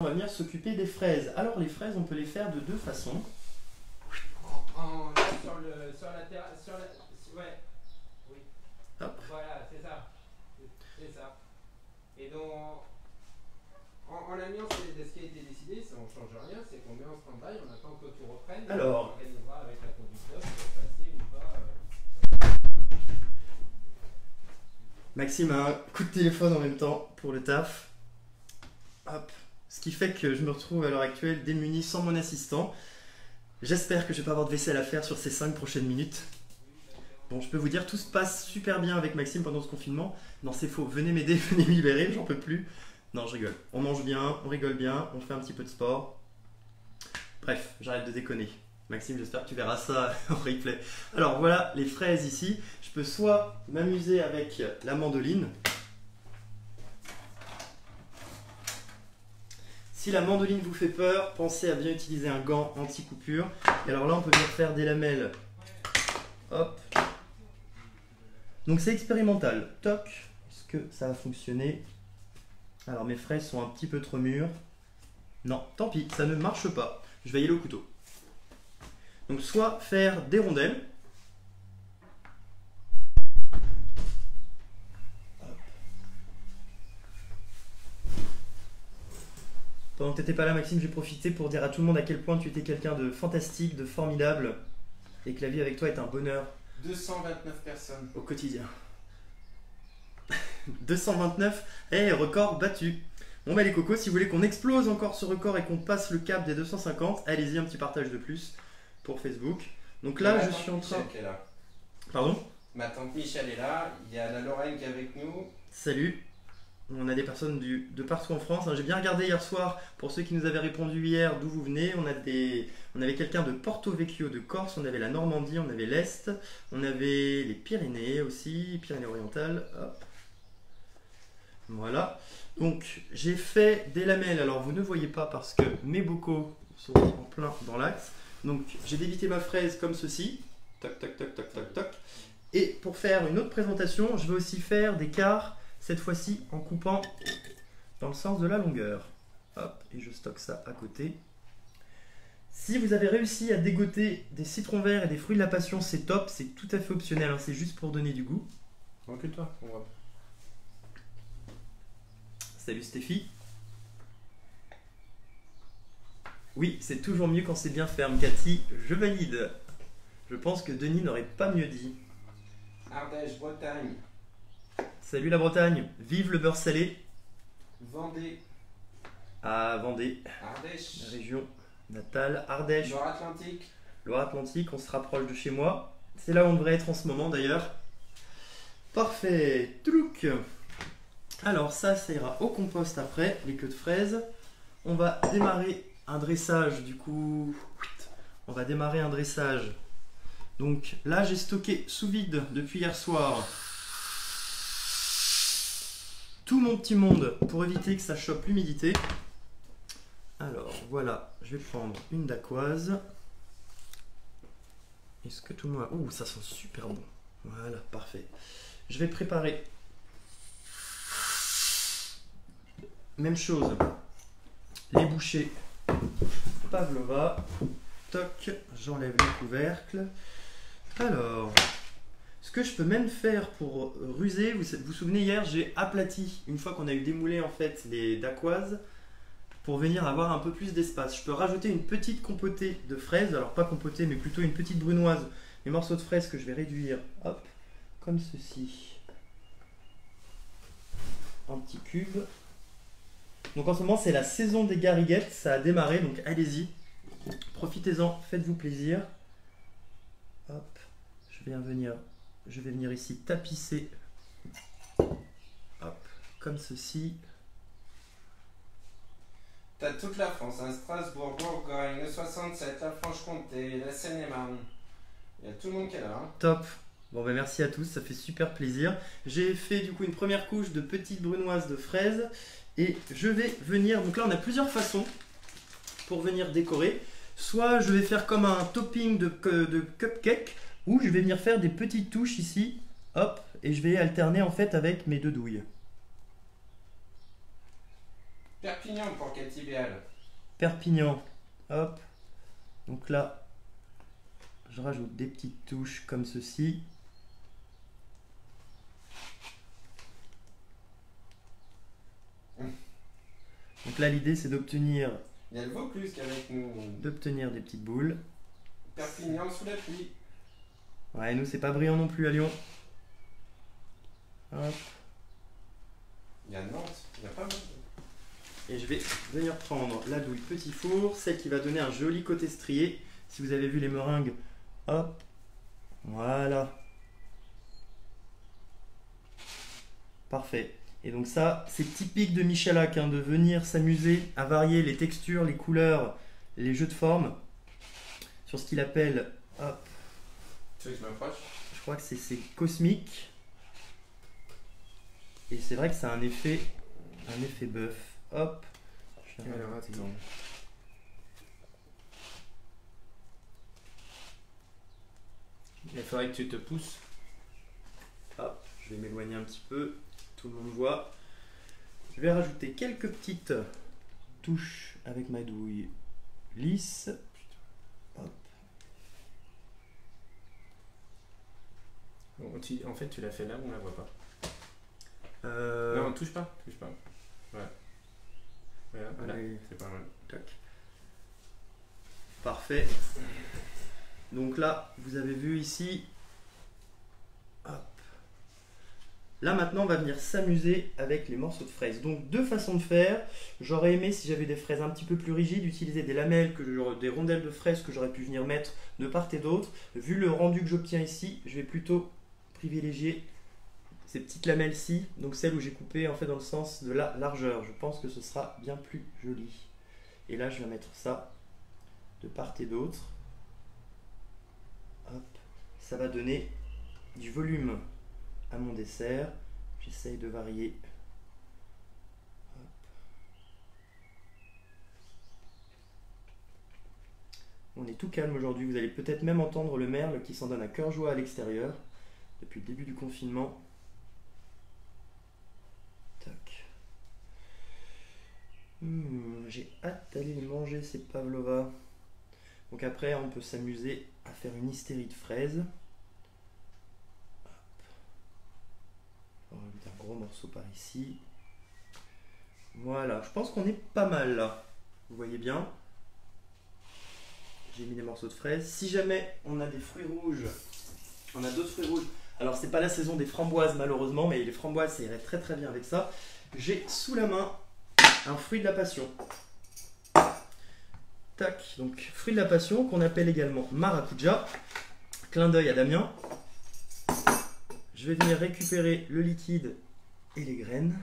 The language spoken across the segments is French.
On va venir s'occuper des fraises. Alors les fraises, on peut les faire de deux façons. Sur la terrasse, ouais, oui. Hop. Voilà, c'est ça. C'est ça. Et donc, en l'amiant, ce qui a été décidé, ça, on ne change rien, c'est qu'on met en stand-by, on attend que tout reprenne. Alors. On organisera avec la conducteur pour passer ou pas. Maxime a un coup de téléphone en même temps pour le taf. Hop. Ce qui fait que je me retrouve à l'heure actuelle démuni sans mon assistant. J'espère que je vais pas avoir de vaisselle à faire sur ces 5 prochaines minutes. Bon, je peux vous dire, tout se passe super bien avec Maxime pendant ce confinement. Non, c'est faux. Venez m'aider, venez me libérer, j'en peux plus. Non, je rigole. On mange bien, on rigole bien, on fait un petit peu de sport. Bref, j'arrête de déconner. Maxime, j'espère que tu verras ça en replay. Alors voilà les fraises ici. Je peux soit m'amuser avec la mandoline. Si la mandoline vous fait peur, pensez à bien utiliser un gant anti-coupure. Et alors là, on peut bien faire des lamelles. Hop. Donc c'est expérimental. Toc. Est-ce que ça va fonctionner? Alors mes fraises sont un petit peu trop mûres. Non, tant pis, ça ne marche pas. Je vais y aller au couteau. Donc soit faire des rondelles. Pendant que tu n'étais pas là, Maxime, j'ai profité pour dire à tout le monde à quel point tu étais quelqu'un de fantastique, de formidable, et que la vie avec toi est un bonheur. 229 personnes. Au quotidien. 229, record battu. Bon bah les cocos, si vous voulez qu'on explose encore ce record et qu'on passe le cap des 250, allez-y, un petit partage de plus pour Facebook. Donc là, je suis en train... Pardon? Ma tante Michel est là, il y a la Lorraine qui est avec nous. Salut. On a des personnes de partout en France. J'ai bien regardé hier soir, pour ceux qui nous avaient répondu hier, d'où vous venez. On avait quelqu'un de Porto Vecchio de Corse, on avait la Normandie, on avait l'Est, on avait les Pyrénées aussi, Pyrénées-Orientales. Hop. Voilà. Donc, j'ai fait des lamelles. Alors, vous ne voyez pas parce que mes bocaux sont en plein dans l'axe. Donc, j'ai débité ma fraise comme ceci. Toc, toc, toc, toc, toc, toc. Et pour faire une autre présentation, je vais aussi faire des quarts. Cette fois-ci en coupant dans le sens de la longueur. Hop, et je stocke ça à côté. Si vous avez réussi à dégoter des citrons verts et des fruits de la passion, c'est top, c'est tout à fait optionnel, hein, c'est juste pour donner du goût. Recule-toi, on voit. Salut Stéphie. Oui, c'est toujours mieux quand c'est bien ferme, Cathy, je valide. Je pense que Denis n'aurait pas mieux dit. Ardèche, Bretagne. Salut la Bretagne, vive le beurre salé. Vendée. Ah, Vendée. Ardèche. La région natale, Ardèche. Loire-Atlantique. Loire-Atlantique, on se rapproche de chez moi. C'est là où on devrait être en ce moment d'ailleurs. Parfait. Tlouk. Alors ça ira au compost après, les queues de fraises. On va démarrer un dressage du coup. On va démarrer un dressage. Donc là j'ai stocké sous vide depuis hier soir tout mon petit monde pour éviter que ça chope l'humidité. Alors voilà, je vais prendre une dacquoise. Est-ce que tout le monde a... Ouh, ça sent super bon. Voilà, parfait. Je vais préparer. Même chose. Les bouchées Pavlova. Toc, j'enlève le couvercle. Alors... Ce que je peux même faire pour ruser, vous vous souvenez hier, j'ai aplati, une fois qu'on a eu démoulé en fait les dacquoises, pour venir avoir un peu plus d'espace. Je peux rajouter une petite compotée de fraises, alors pas compotée mais plutôt une petite brunoise, les morceaux de fraises que je vais réduire, hop, comme ceci, en petits cubes. Donc en ce moment c'est la saison des gariguettes, ça a démarré, donc allez-y, profitez-en, faites-vous plaisir. Hop, je vais venir ici tapisser, hop, comme ceci. T'as toute la France, hein, Strasbourg, Bourgogne, le 67, la Franche-Comté, la Seine-et-Marne. Il y a tout le monde qui est là. Hein. Top. Bon ben merci à tous, ça fait super plaisir. J'ai fait du coup une première couche de petites brunoises de fraises et je vais venir, donc là on a plusieurs façons pour venir décorer. Soit je vais faire comme un topping de cupcake, ou je vais venir faire des petites touches ici, hop, et je vais alterner en fait avec mes deux douilles. Perpignan pour Cathy Béal. Perpignan. Hop. Donc là, je rajoute des petites touches comme ceci. Donc là, l'idée, c'est d'obtenir Il y a le Vaucluse qui est avec nous. des petites boules. Perpignan sous la pluie. Ouais, nous, c'est pas brillant non plus à Lyon. Hop. Il y a Nantes. Il n'y a pas Nantes. Et je vais venir prendre la douille petit four, celle qui va donner un joli côté strié. Si vous avez vu les meringues, hop, voilà. Parfait. Et donc ça, c'est typique de Michalak, hein, de venir s'amuser à varier les textures, les couleurs, les jeux de formes sur ce qu'il appelle, hop, Tu veux que je m'approche? je crois que c'est cosmique. Et c'est vrai que ça a un effet bœuf. Hop. Alors attends. Il faudrait que tu te pousses. Hop, je vais m'éloigner un petit peu. Tout le monde voit. Je vais rajouter quelques petites touches avec ma douille lisse. Hop. Bon, en fait, tu l'as fait là, on la voit pas. Non, touche pas. Ouais. Voilà, allez. c'est pas mal. Tac. Parfait. Donc là, vous avez vu ici. Hop. Là maintenant, on va venir s'amuser avec les morceaux de fraises. Donc deux façons de faire. J'aurais aimé, si j'avais des fraises un petit peu plus rigides, utiliser des lamelles, des rondelles de fraises que j'aurais pu venir mettre de part et d'autre. Vu le rendu que j'obtiens ici, je vais plutôt privilégier ces petites lamelles-ci, donc celles où j'ai coupé en fait dans le sens de la largeur. Je pense que ce sera bien plus joli. Et là, je vais mettre ça de part et d'autre. Hop. Ça va donner du volume à mon dessert. J'essaye de varier. Hop. On est tout calme aujourd'hui. Vous allez peut-être même entendre le merle qui s'en donne à cœur joie à l'extérieur depuis le début du confinement. Tac. J'ai hâte d'aller les manger ces pavlova. Donc après, on peut s'amuser à faire une hystérie de fraises. On va mettre un gros morceau par ici. Voilà, je pense qu'on est pas mal là. Vous voyez bien. J'ai mis des morceaux de fraises. Si jamais on a des fruits rouges, on a d'autres fruits rouges. Alors c'est pas la saison des framboises malheureusement, mais les framboises ça irait très très bien avec ça. J'ai sous la main un fruit de la passion. Tac, donc fruit de la passion qu'on appelle également maracuja. Clin d'œil à Damien. Je vais venir récupérer le liquide et les graines.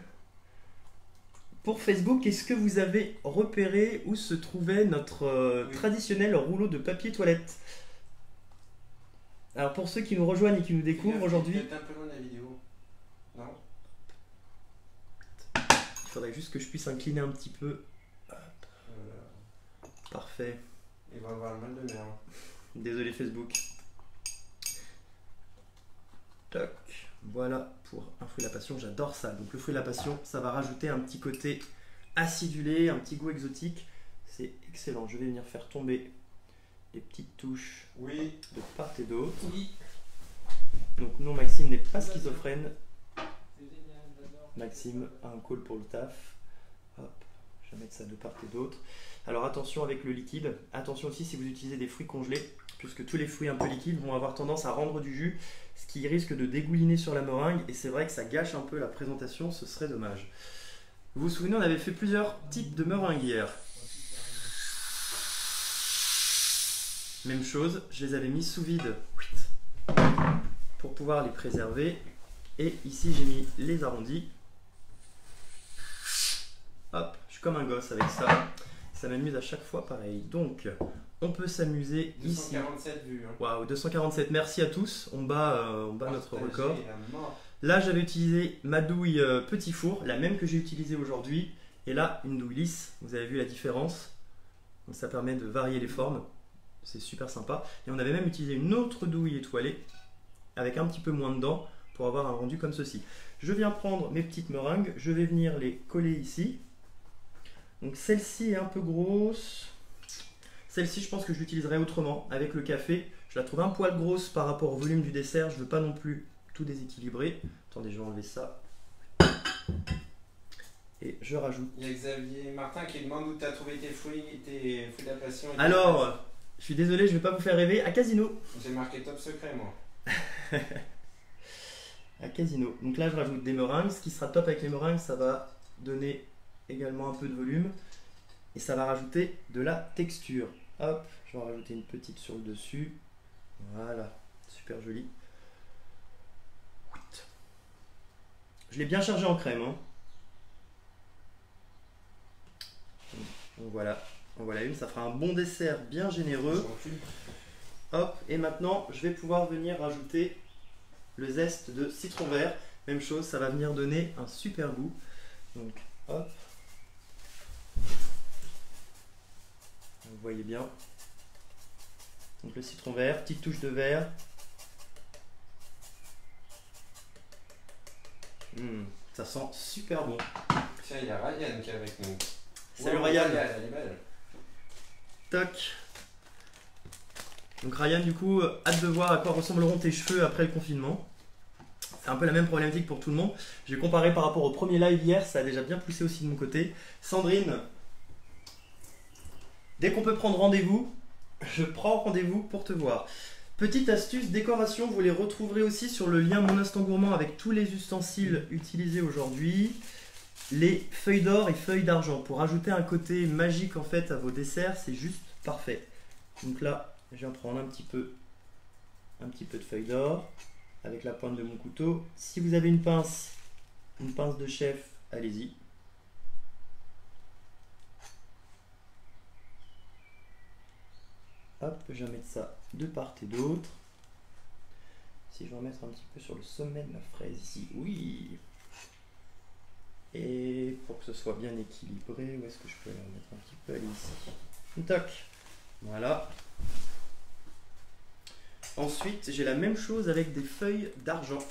Pour Facebook, est-ce que vous avez repéré où se trouvait notre traditionnel rouleau de papier toilette? Alors pour ceux qui nous rejoignent et qui nous découvrent aujourd'hui... Tu es un peu loin de la vidéo. Non? Il faudrait juste que je puisse incliner un petit peu. Parfait. Il va avoir le mal de mer. Désolé Facebook. Toc. Voilà pour un fruit de la passion, j'adore ça. Donc le fruit de la passion, ça va rajouter un petit côté acidulé, un petit goût exotique. C'est excellent. Je vais venir faire tomber les petites touches de part et d'autre. Oui. Donc non, Maxime n'est pas schizophrène. Maxime a un call pour le taf. Hop, je vais mettre ça de part et d'autre. Alors attention avec le liquide. Attention aussi si vous utilisez des fruits congelés, puisque tous les fruits un peu liquides vont avoir tendance à rendre du jus, ce qui risque de dégouliner sur la meringue. Et c'est vrai que ça gâche un peu la présentation, ce serait dommage. Vous vous souvenez, on avait fait plusieurs types de meringues hier. Même chose, je les avais mis sous vide pour pouvoir les préserver. Et ici j'ai mis les arrondis. Hop, je suis comme un gosse avec ça. Ça m'amuse à chaque fois pareil. Donc on peut s'amuser ici. 247 vues. Hein. Waouh, 247, merci à tous. On bat notre record. Là j'avais utilisé ma douille petit four, la même que j'ai utilisée aujourd'hui. Et là une douille lisse, vous avez vu la différence. Donc, ça permet de varier les formes. C'est super sympa. Et on avait même utilisé une autre douille étoilée avec un petit peu moins de dents pour avoir un rendu comme ceci. Je viens prendre mes petites meringues, je vais venir les coller ici. Donc celle-ci est un peu grosse. Celle-ci, je pense que je l'utiliserai autrement avec le café. Je la trouve un poil grosse par rapport au volume du dessert. Je veux pas non plus tout déséquilibrer. Attendez, je vais enlever ça. Et je rajoute. Il y a Xavier Martin qui demande où tu as trouvé tes fruits de la passion. Alors, je suis désolé, je vais pas vous faire rêver. À Casino. J'ai marqué top secret, moi. À Casino. Donc là, je rajoute des meringues. Ce qui sera top avec les meringues, ça va donner également un peu de volume. Et ça va rajouter de la texture. Hop, je vais en rajouter une petite sur le dessus. Voilà, super joli. Je l'ai bien chargé en crème. Hein. Donc voilà, en voilà une. Ça fera un bon dessert bien généreux. Hop, et maintenant, je vais pouvoir venir rajouter le zeste de citron vert. Même chose, ça va venir donner un super goût. Donc, hop. Vous voyez bien. Donc le citron vert, petite touche de vert. Ça sent super bon. Tiens, il y a Ryan qui est avec nous. Salut Ryan. Elle est belle. Toc. Donc Ryan, du coup, hâte de voir à quoi ressembleront tes cheveux après le confinement. C'est un peu la même problématique pour tout le monde. J'ai comparé par rapport au premier live hier, ça a déjà bien poussé aussi de mon côté. Sandrine, dès qu'on peut prendre rendez-vous, je prends rendez-vous pour te voir. Petite astuce décoration, vous les retrouverez aussi sur le lien Mon Instant Gourmand avec tous les ustensiles utilisés aujourd'hui. Les feuilles d'or et feuilles d'argent pour ajouter un côté magique en fait à vos desserts, c'est juste parfait. Donc là, je viens prendre un petit peu de feuilles d'or avec la pointe de mon couteau. Si vous avez une pince de chef, allez-y. Hop, je vais mettre ça de part et d'autre. Si je vais en mettre un petit peu sur le sommet de ma fraise ici, oui. Et pour que ce soit bien équilibré, où est-ce que je peux en mettre un petit peu? Allez, ici. Toc. Voilà. Ensuite, j'ai la même chose avec des feuilles d'argent.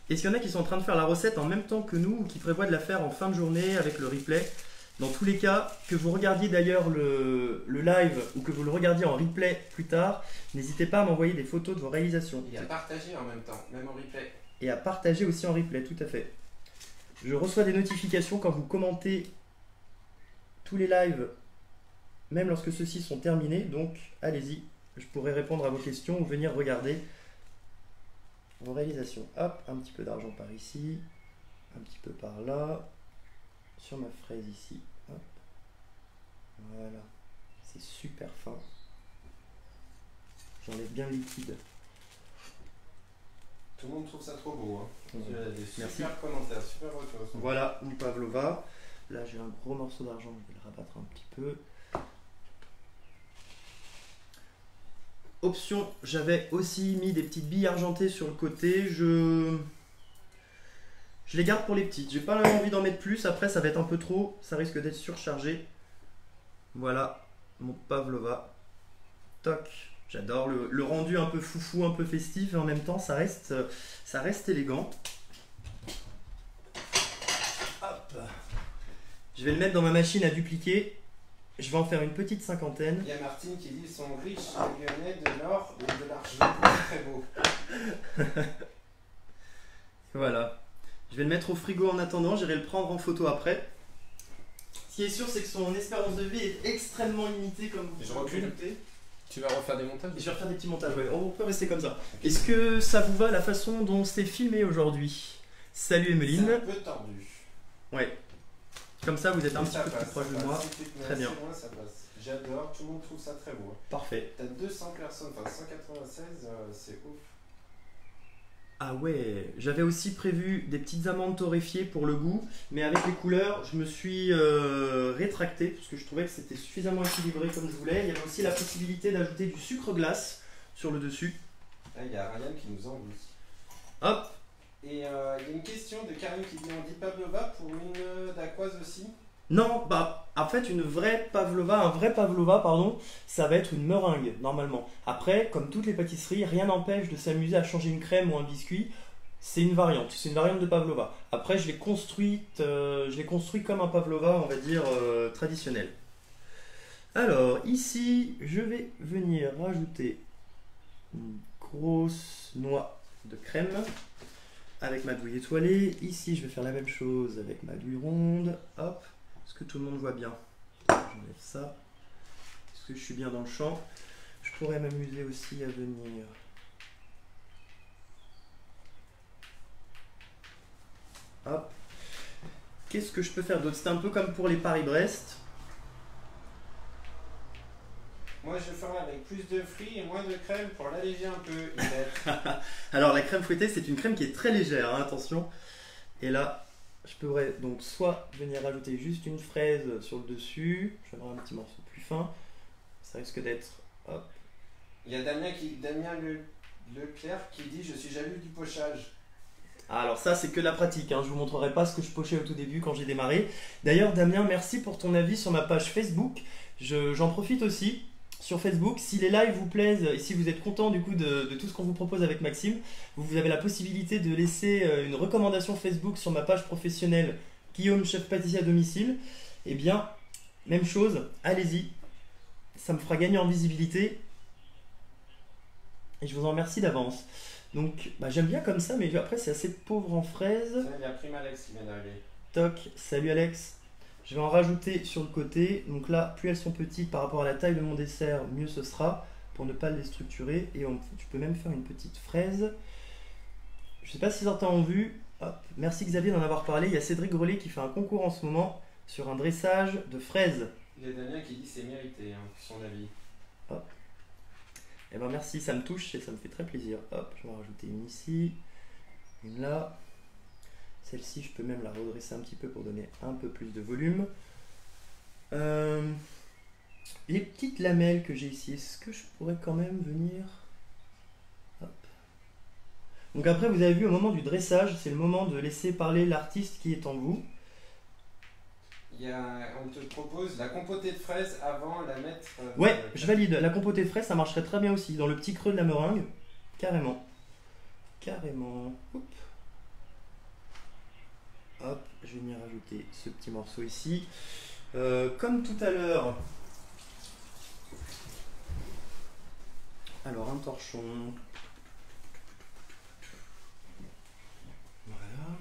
Est-ce qu'il y en a qui sont en train de faire la recette en même temps que nous ou qui prévoient de la faire en fin de journée avec le replay? Dans tous les cas, que vous regardiez d'ailleurs le live ou que vous le regardiez en replay plus tard, n'hésitez pas à m'envoyer des photos de vos réalisations. Et à partager en même temps, même en replay. Et à partager aussi en replay, tout à fait. Je reçois des notifications quand vous commentez tous les lives, même lorsque ceux-ci sont terminés, donc allez-y, je pourrai répondre à vos questions ou venir regarder vos réalisations. Hop, un petit peu d'argent par ici, un petit peu par là, sur ma fraise ici, hop, voilà, c'est super fin. J'enlève bien le liquide. Tout le monde trouve ça trop beau. Hein. Ouais. Des super Merci. Commentaires, super retours. Voilà, une pavlova. Là, j'ai un gros morceau d'argent, je vais le rabattre un petit peu. Option, j'avais aussi mis des petites billes argentées sur le côté. Je les garde pour les petites. J'ai pas envie d'en mettre plus. Après, ça va être un peu trop. Ça risque d'être surchargé. Voilà, mon pavlova. Toc. J'adore le rendu un peu foufou, un peu festif. Et en même temps, ça reste élégant. Hop. Je vais le mettre dans ma machine à dupliquer. Je vais en faire une petite cinquantaine. Il y a Martine qui dit ils sont riches, les Lyonnais, de l'or et de l'argent. Très beau. Voilà. Je vais le mettre au frigo en attendant. J'irai le prendre en photo après. Ce qui est sûr, c'est que son espérance de vie est extrêmement limitée, comme vous Je pouvez recule. noter. Tu vas refaire des montages? Et je vais refaire des petits montages. Ouais. On peut rester comme ça. Est-ce que ça vous va la façon dont c'est filmé aujourd'hui? Salut Emeline. C'est un peu tordu. Ouais. Comme ça, vous êtes un Mais petit ça peu passe, plus proche ça de passe. moi. Si tu te mets Très assez bien. loin, ça passe. J'adore, tout le monde trouve ça très beau. Parfait. T'as 200 personnes, enfin 196, c'est ouf. Ah ouais, j'avais aussi prévu des petites amandes torréfiées pour le goût, mais avec les couleurs, je me suis rétracté parce que je trouvais que c'était suffisamment équilibré comme je voulais. Il y avait aussi la possibilité d'ajouter du sucre glace sur le dessus. Là, il y a Ryan qui nous envie. Hop. Et il y a une question de Karine qui dit on dit pavlova pour une dacquoise aussi? Non, bah en fait un vrai pavlova, pardon, ça va être une meringue normalement. Après, comme toutes les pâtisseries, rien n'empêche de s'amuser à changer une crème ou un biscuit. C'est une variante de pavlova. Après, je l'ai construit comme un pavlova, on va dire, traditionnel. Alors, ici, je vais venir rajouter une grosse noix de crème avec ma douille étoilée. Ici, je vais faire la même chose avec ma douille ronde. Hop, est-ce que tout le monde voit bien? J'enlève ça. Est-ce que je suis bien dans le champ? Je pourrais m'amuser aussi à venir. Hop. Qu'est-ce que je peux faire d'autre? C'est un peu comme pour les Paris-Brest. Moi, je ferai avec plus de fruits et moins de crème pour l'alléger un peu, Yvette. Alors, la crème fouettée, c'est une crème qui est très légère, hein, attention. Et là, je pourrais donc soit venir rajouter juste une fraise sur le dessus. Je vais avoir un petit morceau plus fin. Ça risque d'être... Hop. Il y a Damien Leclerc qui dit « Je suis jaloux du pochage ». Alors ça, c'est que de la pratique, hein. Je vous montrerai pas ce que je pochais au tout début quand j'ai démarré. D'ailleurs, Damien, merci pour ton avis sur ma page Facebook. J'en profite aussi sur Facebook. Si les lives vous plaisent et si vous êtes content du coup de tout ce qu'on vous propose avec Maxime, vous avez la possibilité de laisser une recommandation Facebook sur ma page professionnelle Guillaume Chef Pâtissier à domicile. Eh bien, même chose, allez-y. Ça me fera gagner en visibilité. Et je vous en remercie d'avance. Donc, j'aime bien comme ça, mais après, c'est assez pauvre en fraises. Ça, il y a Prime Alex qui vient d'arriver. Toc, salut Alex. Je vais en rajouter sur le côté. Donc là, plus elles sont petites par rapport à la taille de mon dessert, mieux ce sera pour ne pas les structurer. Et tu peux même faire une petite fraise. Je ne sais pas si certains ont vu. Hop. Merci Xavier d'en avoir parlé. Il y a Cédric Grelet qui fait un concours en ce moment sur un dressage de fraises. Il y a Damien qui dit c'est mérité, hein, son avis. Hop. Eh ben merci, ça me touche et ça me fait très plaisir. Hop, je vais en rajouter une ici, une là. Celle-ci, je peux même la redresser un petit peu pour donner un peu plus de volume. Les petites lamelles que j'ai ici, est-ce que je pourrais quand même venir... Hop. Donc après, vous avez vu, au moment du dressage, c'est le moment de laisser parler l'artiste qui est en vous. On te propose la compotée de fraises avant la mettre... Ouais, je valide. La compotée de fraises, ça marcherait très bien aussi. Dans le petit creux de la meringue. Carrément. Carrément. Hop. Hop, je vais venir rajouter ce petit morceau ici. Comme tout à l'heure. Alors, un torchon. Voilà.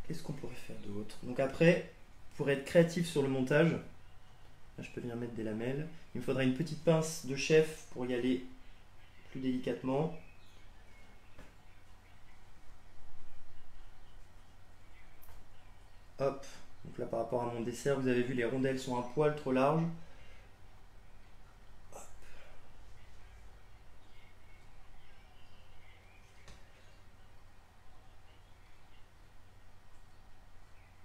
Qu'est-ce qu'on pourrait faire d'autre? Donc après... Pour être créatif sur le montage, là, je peux venir mettre des lamelles. Il me faudra une petite pince de chef pour y aller plus délicatement. Hop, donc là par rapport à mon dessert, vous avez vu les rondelles sont un poil trop larges. Hop.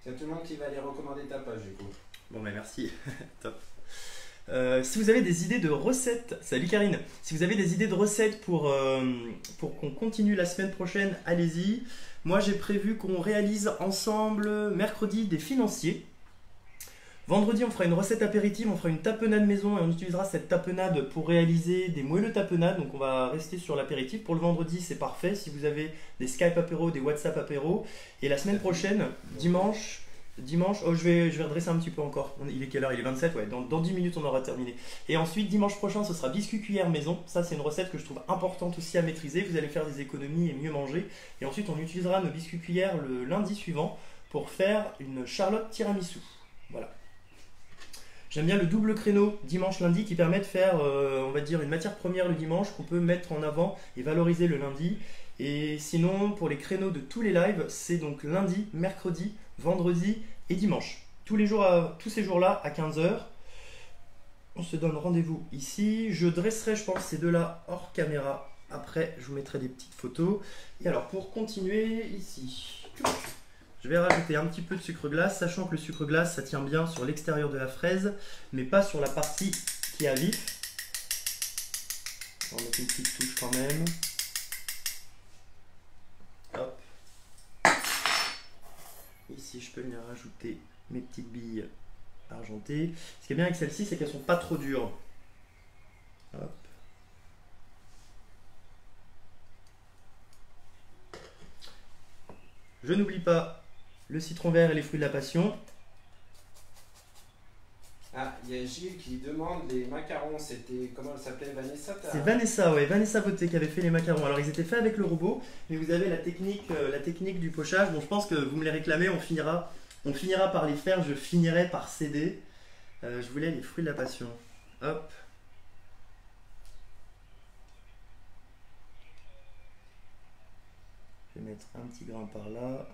C'est tout le monde qui va aller recommander ta page du coup. Bon bah merci, top. Si vous avez des idées de recettes, salut Karine, si vous avez des idées de recettes pour qu'on continue la semaine prochaine, allez-y. Moi j'ai prévu qu'on réalise ensemble mercredi des financiers. Vendredi on fera une recette apéritive, on fera une tapenade maison et on utilisera cette tapenade pour réaliser des moelleux tapenades. Donc on va rester sur l'apéritif. Pour le vendredi c'est parfait si vous avez des Skype apéro, des WhatsApp apéro. Et la semaine prochaine, dimanche, oh je vais redresser un petit peu encore. Il est quelle heure? Il est 27, ouais, dans 10 minutes on aura terminé. Et ensuite dimanche prochain ce sera biscuit cuillère maison. Ça c'est une recette que je trouve importante aussi à maîtriser. Vous allez faire des économies et mieux manger. Et ensuite on utilisera nos biscuits cuillères le lundi suivant pour faire une charlotte tiramisu. Voilà. J'aime bien le double créneau dimanche-lundi qui permet de faire, on va dire, une matière première le dimanche qu'on peut mettre en avant et valoriser le lundi. Et sinon, pour les créneaux de tous les lives, c'est donc lundi, mercredi, vendredi et dimanche. Tous ces jours-là à 15 h. On se donne rendez-vous ici. Je dresserai, je pense, ces deux-là hors caméra. Après, je vous mettrai des petites photos. Et alors, pour continuer, ici... Je vais rajouter un petit peu de sucre glace, sachant que le sucre glace, ça tient bien sur l'extérieur de la fraise, mais pas sur la partie qui est à vif. On va mettre une petite touche quand même. Hop. Ici, je peux venir rajouter mes petites billes argentées. Ce qui est bien avec celles-ci, c'est qu'elles ne sont pas trop dures. Hop. Je n'oublie pas le citron vert et les fruits de la passion. Ah, il y a Gilles qui demande les macarons, c'était, comment elle s'appelait, Vanessa C'est Vanessa, ouais, Vanessa Beauté qui avait fait les macarons. Alors ils étaient faits avec le robot, mais vous avez la technique du pochage. Bon, je pense que vous me les réclamez, on finira par les faire, je finirai par céder. Je voulais les fruits de la passion. Hop. Je vais mettre un petit grain par là.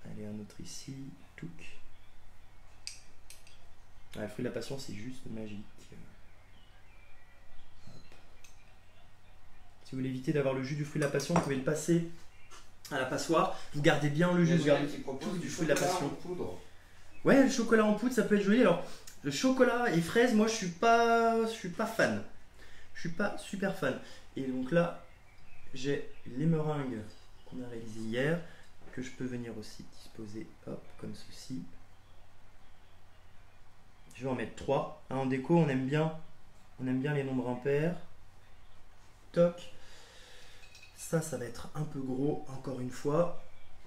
Allez, un autre ici. Touc. Ah, le fruit de la passion, c'est juste magique. Hop. Si vous voulez éviter d'avoir le jus du fruit de la passion, vous pouvez le passer à la passoire. Vous gardez bien le jus, vous gardez tout du fruit de la passion. Poudre. Ouais, le chocolat en poudre, ça peut être joli. Alors, le chocolat et fraises, moi, je suis pas fan. Je suis pas super fan. Et donc là, j'ai les meringues qu'on a réalisées hier, que je peux venir aussi disposer, hop, comme ceci. Je vais en mettre 3. En déco, on aime bien les nombres impairs. Toc. Ça va être un peu gros, encore une fois.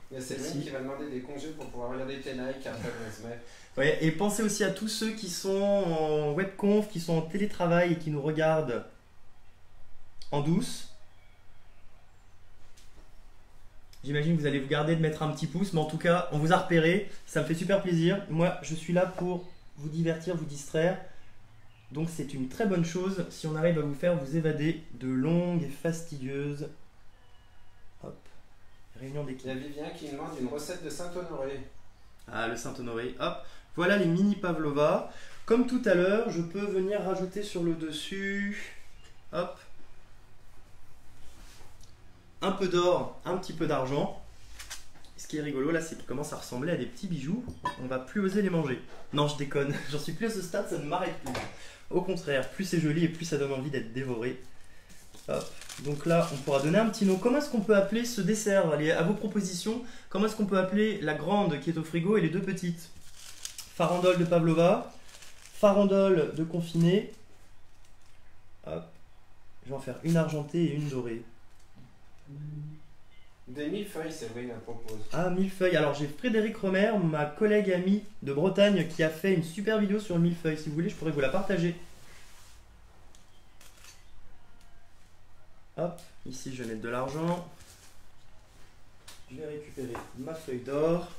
Il y a Céline qui va demander des congés pour pouvoir regarder tes Nike après on se met. Ouais, et pensez aussi à tous ceux qui sont en webconf, qui sont en télétravail et qui nous regardent en douce. J'imagine que vous allez vous garder de mettre un petit pouce, mais en tout cas, on vous a repéré. Ça me fait super plaisir. Moi, je suis là pour vous divertir, vous distraire. Donc c'est une très bonne chose si on arrive à vous faire vous évader de longues et fastidieuses. Hop. Réunion d'équipe. Il y a Vivien qui demande une recette de Saint-Honoré. Ah, le Saint-Honoré. Hop. Voilà les mini pavlova. Comme tout à l'heure, je peux venir rajouter sur le dessus. Hop. Un peu d'or, un petit peu d'argent. Ce qui est rigolo là, c'est qu'ils commencent à ressembler à des petits bijoux. On va plus oser les manger. Non, je déconne. J'en suis plus à ce stade, ça ne m'arrête plus. Au contraire, plus c'est joli et plus ça donne envie d'être dévoré. Hop. Donc là, on pourra donner un petit nom. Comment est-ce qu'on peut appeler ce dessert? Allez, à vos propositions. Comment est-ce qu'on peut appeler la grande qui est au frigo et les deux petites? Farandole de pavlova, farandole de confiné. Hop. Je vais en faire une argentée et une dorée. Des millefeuilles, Séverine elle propose. Ah, millefeuille. Alors j'ai Frédéric Romer, ma collègue amie de Bretagne, qui a fait une super vidéo sur le millefeuille. Si vous voulez, je pourrais vous la partager. Hop, ici je vais mettre de l'argent. Je vais récupérer ma feuille d'or.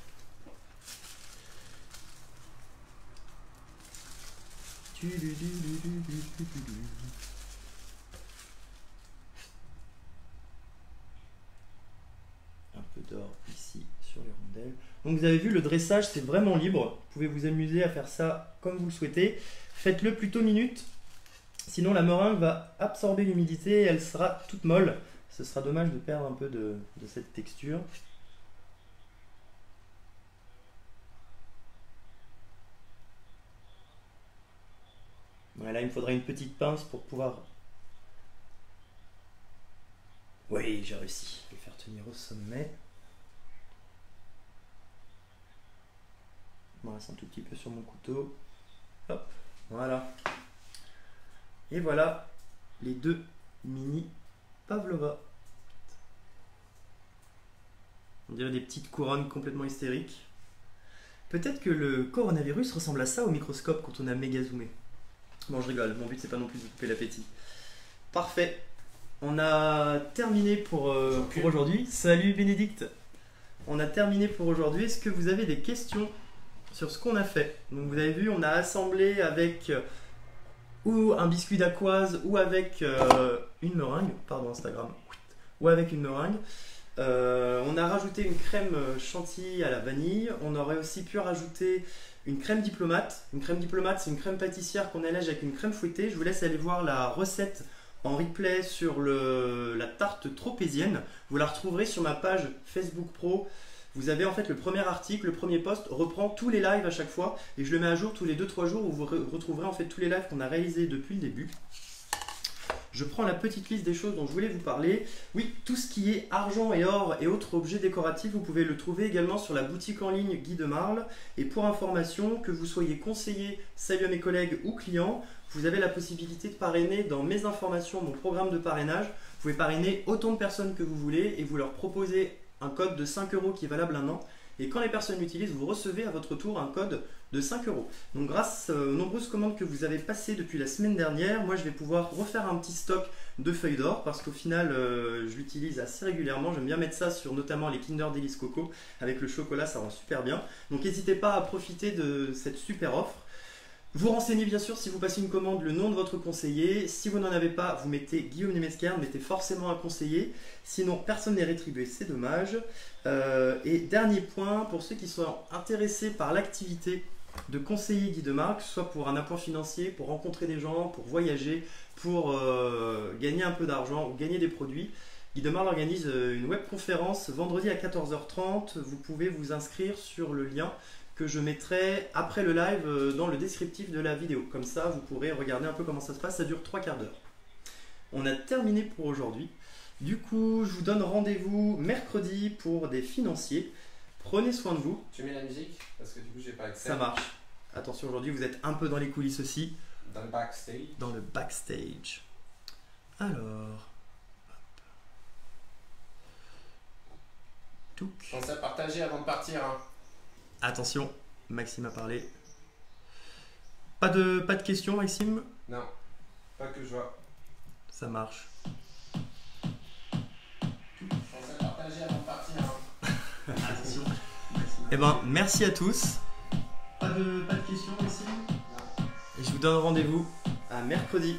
Un peu d'or ici sur les rondelles. Donc vous avez vu, le dressage c'est vraiment libre. Vous pouvez vous amuser à faire ça comme vous le souhaitez. Faites-le plutôt minute. Sinon la meringue va absorber l'humidité et elle sera toute molle. Ce sera dommage de perdre un peu de cette texture. Voilà, il me faudra une petite pince pour pouvoir... Oui, j'ai réussi. Je vais faire tenir au sommet. Il me reste un tout petit peu sur mon couteau. Hop, voilà. Et voilà les deux mini pavlova. On dirait des petites couronnes complètement hystériques. Peut-être que le coronavirus ressemble à ça au microscope quand on a méga zoomé. Bon, je rigole, mon but c'est pas non plus de couper l'appétit. Parfait. On a terminé pour aujourd'hui. Salut Bénédicte. On a terminé pour aujourd'hui. Est-ce que vous avez des questions sur ce qu'on a fait? Donc vous avez vu, on a assemblé avec ou un biscuit d'aquoise ou avec une meringue. Pardon Instagram. Ou avec une meringue. On a rajouté une crème chantilly à la vanille. On aurait aussi pu rajouter une crème diplomate. Une crème diplomate, c'est une crème pâtissière qu'on allège avec une crème fouettée. Je vous laisse aller voir la recette en replay sur la tarte tropézienne. Vous la retrouverez sur ma page Facebook Pro. Vous avez en fait le premier article, le premier post reprend tous les lives à chaque fois et je le mets à jour tous les 2-3 jours où vous retrouverez en fait tous les lives qu'on a réalisés depuis le début. Je prends la petite liste des choses dont je voulais vous parler. Oui, tout ce qui est argent et or et autres objets décoratifs, vous pouvez le trouver également sur la boutique en ligne Guy de Marle. Et pour information, que vous soyez conseiller, salut à mes collègues ou clients, vous avez la possibilité de parrainer dans mes informations, mon programme de parrainage. Vous pouvez parrainer autant de personnes que vous voulez et vous leur proposez un code de 5 € qui est valable 1 an. Et quand les personnes l'utilisent, vous recevez à votre tour un code de 5 €. Donc grâce aux nombreuses commandes que vous avez passées depuis la semaine dernière, moi je vais pouvoir refaire un petit stock de feuilles d'or parce qu'au final je l'utilise assez régulièrement. J'aime bien mettre ça sur notamment les Kinder Delice Coco. Avec le chocolat, ça rend super bien. Donc n'hésitez pas à profiter de cette super offre. Vous renseignez bien sûr si vous passez une commande le nom de votre conseiller. Si vous n'en avez pas, vous mettez Guillaume Nemesquer, mettez forcément un conseiller. Sinon, personne n'est rétribué, c'est dommage. Et dernier point, pour ceux qui sont intéressés par l'activité de conseiller guide de marque, soit pour un apport financier, pour rencontrer des gens, pour voyager, pour gagner un peu d'argent ou gagner des produits, Guide de marque organise une webconférence vendredi à 14h30. Vous pouvez vous inscrire sur le lien que je mettrai après le live dans le descriptif de la vidéo. Comme ça, vous pourrez regarder un peu comment ça se passe. Ça dure 3 quarts d'heure. On a terminé pour aujourd'hui. Du coup, je vous donne rendez-vous mercredi pour des financiers. Prenez soin de vous. Tu mets la musique parce que du coup, j'ai pas accès. Ça marche. Attention, aujourd'hui, vous êtes un peu dans les coulisses aussi. Dans le backstage. Dans le backstage. Alors... Touc. Pensez à partager avant de partir. Hein. Attention, Maxime a parlé. Pas de questions, Maxime? Non, pas que je vois. Ça marche. Pensez à partager avant de partir. Hein. Attention. Eh ben, merci à tous. Pas de questions, Maxime? Non. Et je vous donne rendez-vous à mercredi.